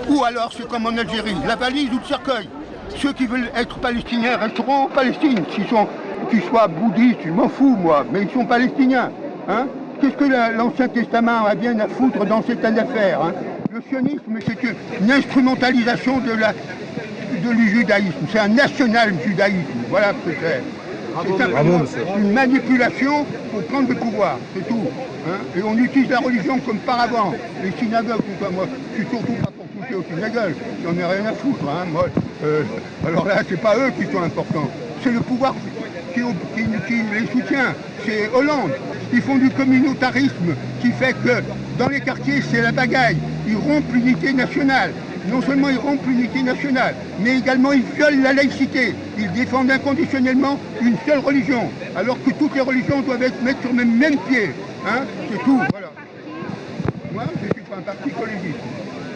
Ou alors c'est comme en Algérie, la valise ou le cercueil. Ceux qui veulent être palestiniens resteront en Palestine. Qu'ils soient bouddhistes, je m'en fous moi, mais ils sont palestiniens. Hein. Qu'est-ce que l'Ancien Testament a bien à foutre dans cette affaire, hein? Le sionisme, c'est une instrumentalisation du judaïsme. C'est un national-judaïsme. Voilà ce que c'est. C'est une manipulation pour prendre le pouvoir, c'est tout. Hein. Et on utilise la religion comme paravent. Les synagogues, tout ça, moi, je suis surtout pas pour toucher aux synagogues. J'en ai rien à foutre. Hein. Moi, alors là, c'est pas eux qui sont importants. C'est le pouvoir qui les soutient. C'est Hollande. Ils font du communautarisme qui fait que dans les quartiers, c'est la bagaille. Ils rompent l'unité nationale. Non seulement ils rompent l'unité nationale, mais également ils violent la laïcité. Ils défendent inconditionnellement une seule religion, alors que toutes les religions doivent être mises sur le même pied. Hein, c'est tout, voilà. Moi, je ne suis pas un parti écologiste.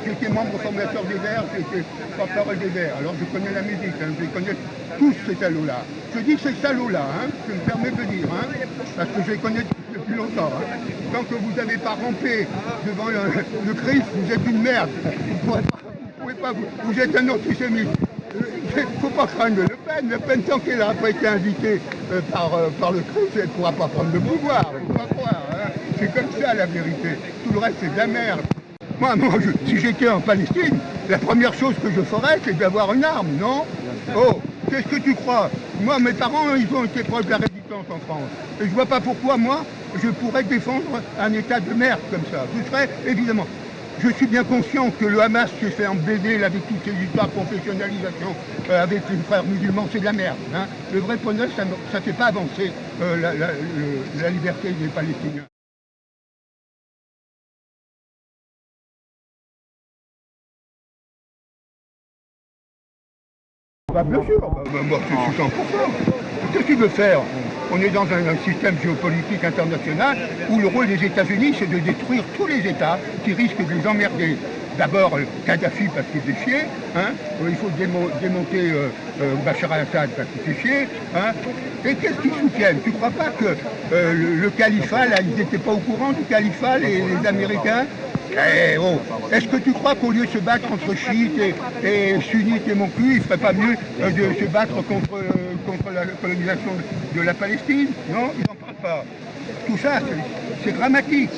J'étais membre fondateur des Verts, j'étais porte-parole des Verts. Alors je connais la musique, hein, je connais tous ces salauds-là. Je dis ces salauds-là, hein, je me permets de dire, hein, parce que je les connais depuis longtemps. Hein. Tant que vous n'avez pas rampé devant le Christ, vous êtes une merde. Vous êtes un antisémite. Il ne faut pas craindre Le Pen. Le Pen, tant qu'elle n'a pas été invitée par le Christ, elle ne pourra pas prendre le pouvoir. Il ne faut pas croire. Hein. C'est comme ça la vérité. Tout le reste, c'est de la merde. Moi si j'étais en Palestine, la première chose que je ferais, c'est d'avoir une arme, non? Oh, qu'est-ce que tu crois? Moi, mes parents, ils ont été proches de la résistance en France. Et je ne vois pas pourquoi, moi, je pourrais défendre un état de merde comme ça. Je serais, évidemment... Je suis bien conscient que le Hamas s'est fait embêter avec toutes ces histoires de confessionnalisation avec les frères musulmans, c'est de la merde. Hein. Le vrai problème, ça ne fait pas avancer la liberté des Palestiniens. Bah, bien sûr, moi je suis 100%. Qu'est-ce que tu veux faire? On est dans un système géopolitique international où le rôle des États-Unis, c'est de détruire tous les États qui risquent de les emmerder. D'abord Kadhafi parce qu'il fait chier, hein. Il faut démonter Bachar al-Assad parce qu'il fait chier. Hein. Et qu'est-ce qu'ils soutiennent? Tu ne crois pas que le califat, là, ils n'étaient pas au courant du califat, les Américains? Eh, oh. Est-ce que tu crois qu'au lieu de se battre entre chiites et sunnites et mon cul, il ne ferait pas mieux de se battre contre la colonisation de la Palestine? Non, ils n'en parlent pas. Tout ça, c'est dramatique.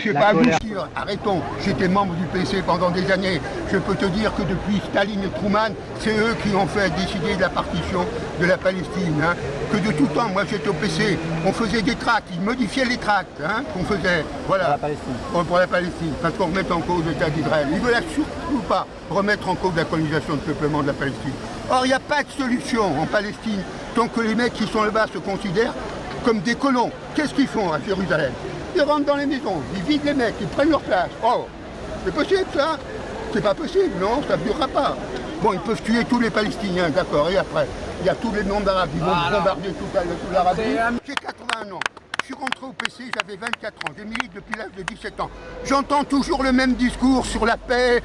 Je ne vais pas aboutir, arrêtons. J'étais membre du PC pendant des années. Je peux te dire que depuis Staline et Truman, c'est eux qui ont fait décider de la partition de la Palestine. Hein. Que de tout temps, moi j'étais au PC, on faisait des tracts, ils modifiaient les tracts hein, qu'on faisait. Voilà. Pour la Palestine. Pour la Palestine, parce qu'on remet en cause l'État d'Israël. Ils ne veulent surtout pas remettre en cause la colonisation de peuplement de la Palestine. Or, il n'y a pas de solution en Palestine tant que les mecs qui sont là-bas se considèrent comme des colons. Qu'est-ce qu'ils font à Jérusalem? Ils rentrent dans les maisons, ils vident les mecs, ils prennent leur place. Oh, c'est possible ça? C'est pas possible, non, ça ne durera pas. Bon, ils peuvent tuer tous les Palestiniens, d'accord, et après, il y a tous les noms d'Arabes, ils vont bombarder toute l'Arabie. J'ai 81 ans, je suis rentré au PC, j'avais 24 ans, je milite depuis l'âge de 17 ans. J'entends toujours le même discours sur la paix,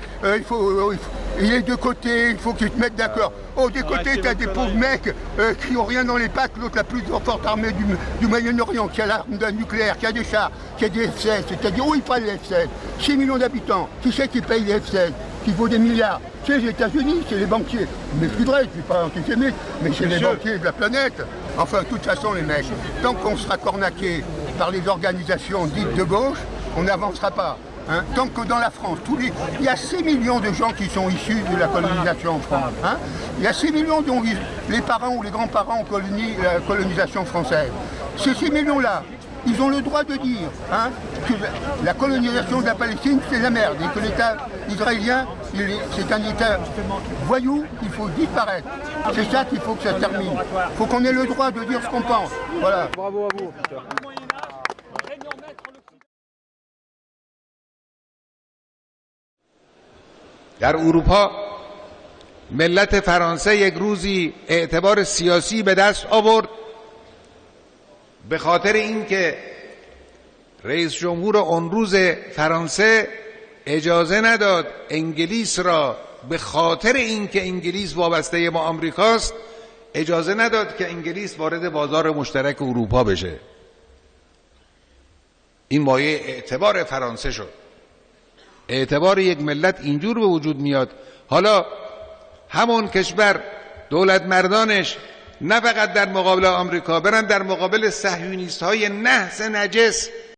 il est de côté, il faut qu'ils se mettent d'accord. Oh, des côtés, tu as des pauvres mecs qui n'ont rien dans les pattes, l'autre la plus forte armée du Moyen-Orient, qui a l'arme nucléaire, qui a des chars, qui a des F-16, c'est-à-dire où ils prennent les F-16? 6 millions d'habitants, qui c'est qui paye les F-16? Qui vaut des milliards? C'est les États-Unis, c'est les banquiers. Je m'excuserai, je ne suis pas antisémite, mais c'est les banquiers de la planète. Enfin, de toute façon, les mecs, tant qu'on sera cornaqué par les organisations dites de gauche, on n'avancera pas. Hein. Tant que dans la France, il y a 6 millions de gens qui sont issus de la colonisation en France. Hein. Il y a 6 millions dont les parents ou les grands-parents ont colonisé la colonisation française. Ces 6 millions-là, ils ont le droit de dire hein, que la colonisation de la Palestine, c'est la merde et que l'État israélien, c'est un État voyou, il faut disparaître. C'est ça qu'il faut que ça termine. Il faut qu'on ait le droit de dire ce qu'on pense. Voilà. Bravo à vous. در اروپا ملت فرانسه یک روزی اعتبار سیاسی به دست آورد به خاطر اینکه رئیس جمهور اون روز فرانسه اجازه نداد انگلیس را به خاطر اینکه انگلیس وابسته ما آمریکاست اجازه نداد که انگلیس وارد بازار مشترک اروپا بشه. این مایه اعتبار فرانسه شد. اعتبار یک ملت اینجور به وجود میاد. حالا همون کشور دولت مردانش نه فقط در مقابل آمریکا برن در مقابل صهیونیست های نحس نجس